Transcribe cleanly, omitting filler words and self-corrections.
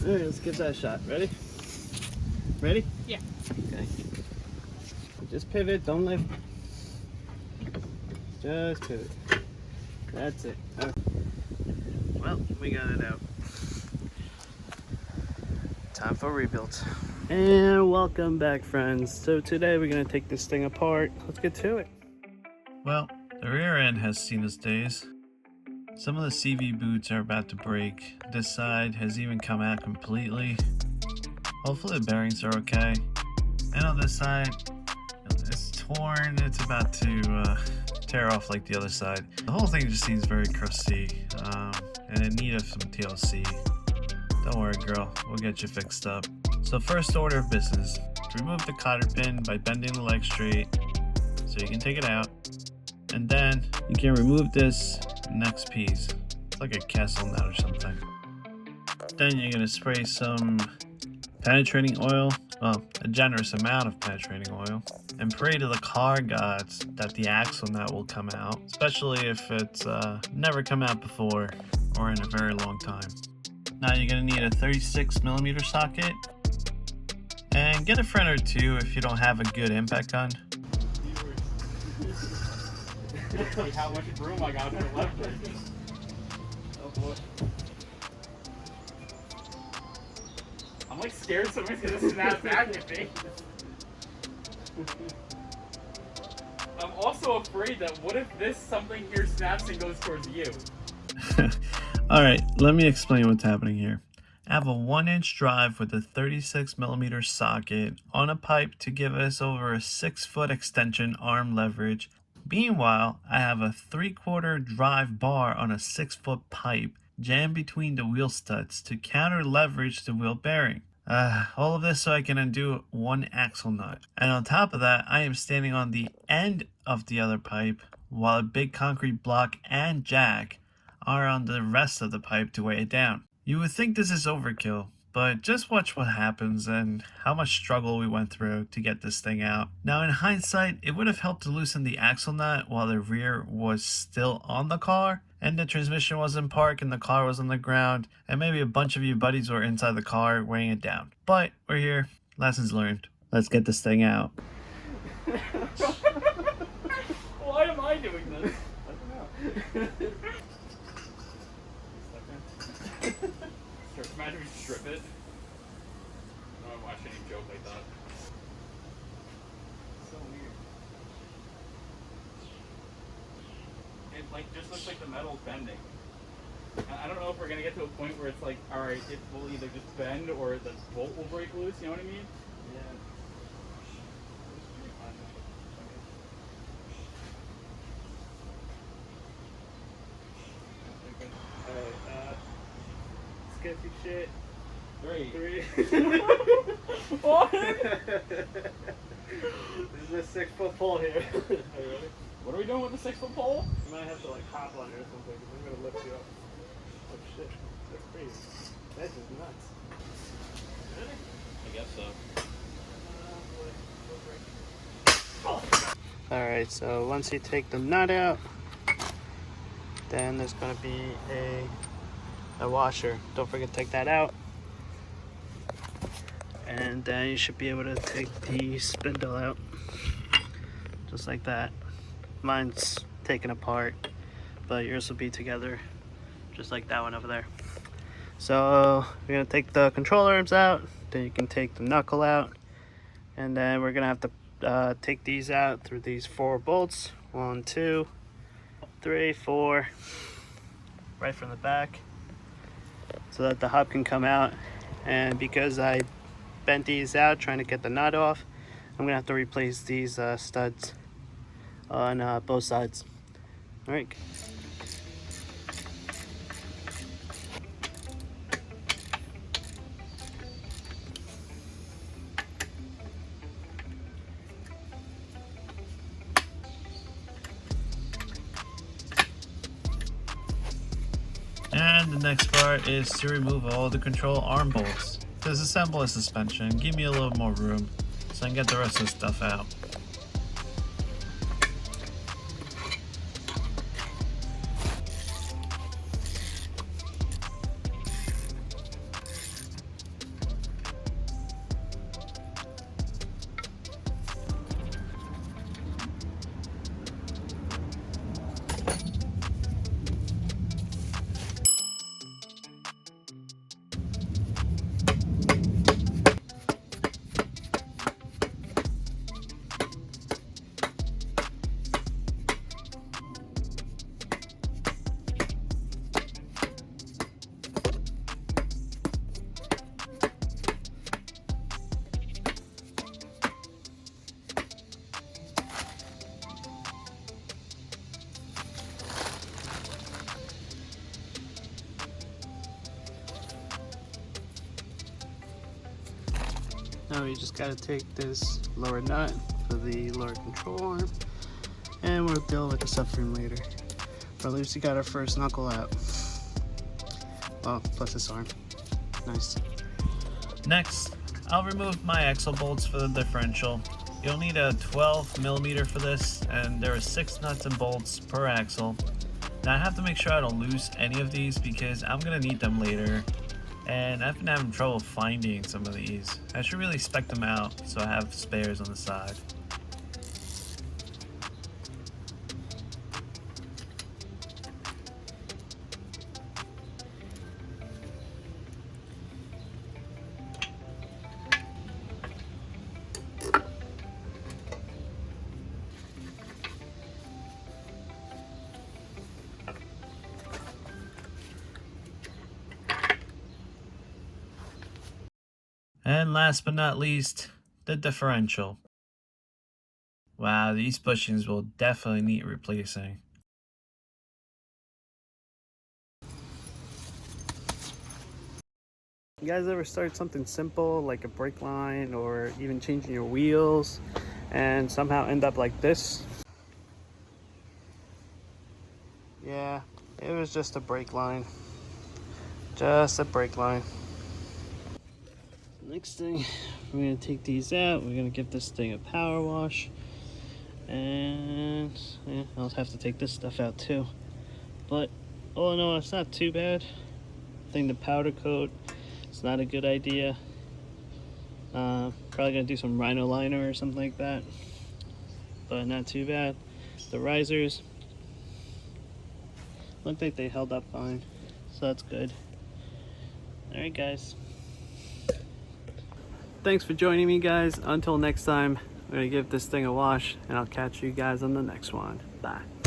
Alright, let's give that a shot. Ready? Ready? Yeah. Okay. Just pivot, don't lift. Just pivot. That's it. Okay. Well, we got it out. Time for rebuild. And welcome back, friends. So today we're going to take this thing apart. Let's get to it. Well, the rear end has seen its days. Some of the CV boots are about to break. This side has even come out completely. Hopefully the bearings are okay. And on this side, it's torn. It's about to tear off like the other side. The whole thing just seems very crusty and in need of some TLC. Don't worry, girl. We'll get you fixed up. So first order of business, remove the cotter pin by bending the leg straight so you can take it out. And then you can remove this next piece. It's like a castle nut or something. Then you're going to spray some penetrating oil, well, a generous amount of penetrating oil, and pray to the car gods that the axle nut will come out, especially if it's never come out before or in a very long time. Now you're going to need a 36mm socket, and get a friend or two if you don't have a good impact gun. See how much room I got to the left. Oh boy. I'm like scared somebody's gonna snap back at me. I'm also afraid that what if this something here snaps and goes towards you? Alright, let me explain what's happening here. I have a 1-inch drive with a 36mm socket on a pipe to give us over a 6-foot extension arm leverage. Meanwhile, I have a 3/4 drive bar on a 6-foot pipe jammed between the wheel studs to counter leverage the wheel bearing. All of this so I can undo one axle nut. And on top of that, I am standing on the end of the other pipe while a big concrete block and jack are on the rest of the pipe to weigh it down. You would think this is overkill, but just watch what happens and how much struggle we went through to get this thing out. Now in hindsight, it would have helped to loosen the axle nut while the rear was still on the car and the transmission was in park and the car was on the ground and maybe a bunch of you buddies were inside the car weighing it down. But we're here, lessons learned. Let's get this thing out. Why am I doing this? I don't know. Imagine we strip it. I don't watch any joke like that. So weird. It like just looks like the metal's bending. I don't know if we're gonna get to a point where it's like, all right, it will either just bend or the bolt will break loose. You know what I mean? Yeah. Alright, sketchy shit. 3. What? What? This is a 6-foot pole here. Are you ready? What are we doing with the 6-foot pole? You might have to like hop on it or something because I'm gonna lift you up. Oh shit, that's crazy. That's just nuts. Ready? I guess so. Alright, so once you take the nut out, then there's going to be a washer. Don't forget to take that out. And then you should be able to take the spindle out. Just like that. Mine's taken apart, but yours will be together. Just like that one over there. So we're going to take the control arms out. Then you can take the knuckle out. And then we're going to have to take these out through these 4 bolts. 1, 2, 3, 4, right from the back, so that the hub can come out. And because I bent these out trying to get the nut off, I'm gonna have to replace these studs on both sides. All right. And the next part is to remove all the control arm bolts. Disassemble a suspension, give me a little more room so I can get the rest of the stuff out. Now we just gotta take this lower nut for the lower control arm, and we'll deal with the subframe later. But at least we got our first knuckle out. Well, plus this arm. Nice. Next, I'll remove my axle bolts for the differential. You'll need a 12mm for this, and there are 6 nuts and bolts per axle. Now I have to make sure I don't lose any of these because I'm gonna need them later, and I've been having trouble finding some of these. I should really spec them out so I have spares on the side. And last but not least, the differential. Wow, these bushings will definitely need replacing. You guys ever start something simple like a brake line or even changing your wheels and somehow end up like this? Yeah, it was just a brake line. Just a brake line. Next thing, we're gonna take these out. We're gonna give this thing a power wash. And yeah, I'll have to take this stuff out too. But all in all, it's not too bad. I think the powder coat, it's not a good idea. Probably gonna do some Rhino liner or something like that. But not too bad. The risers look like they held up fine, so that's good. Alright guys. Thanks for joining me guys. Until next time, I'm gonna give this thing a wash and I'll catch you guys on the next one. Bye.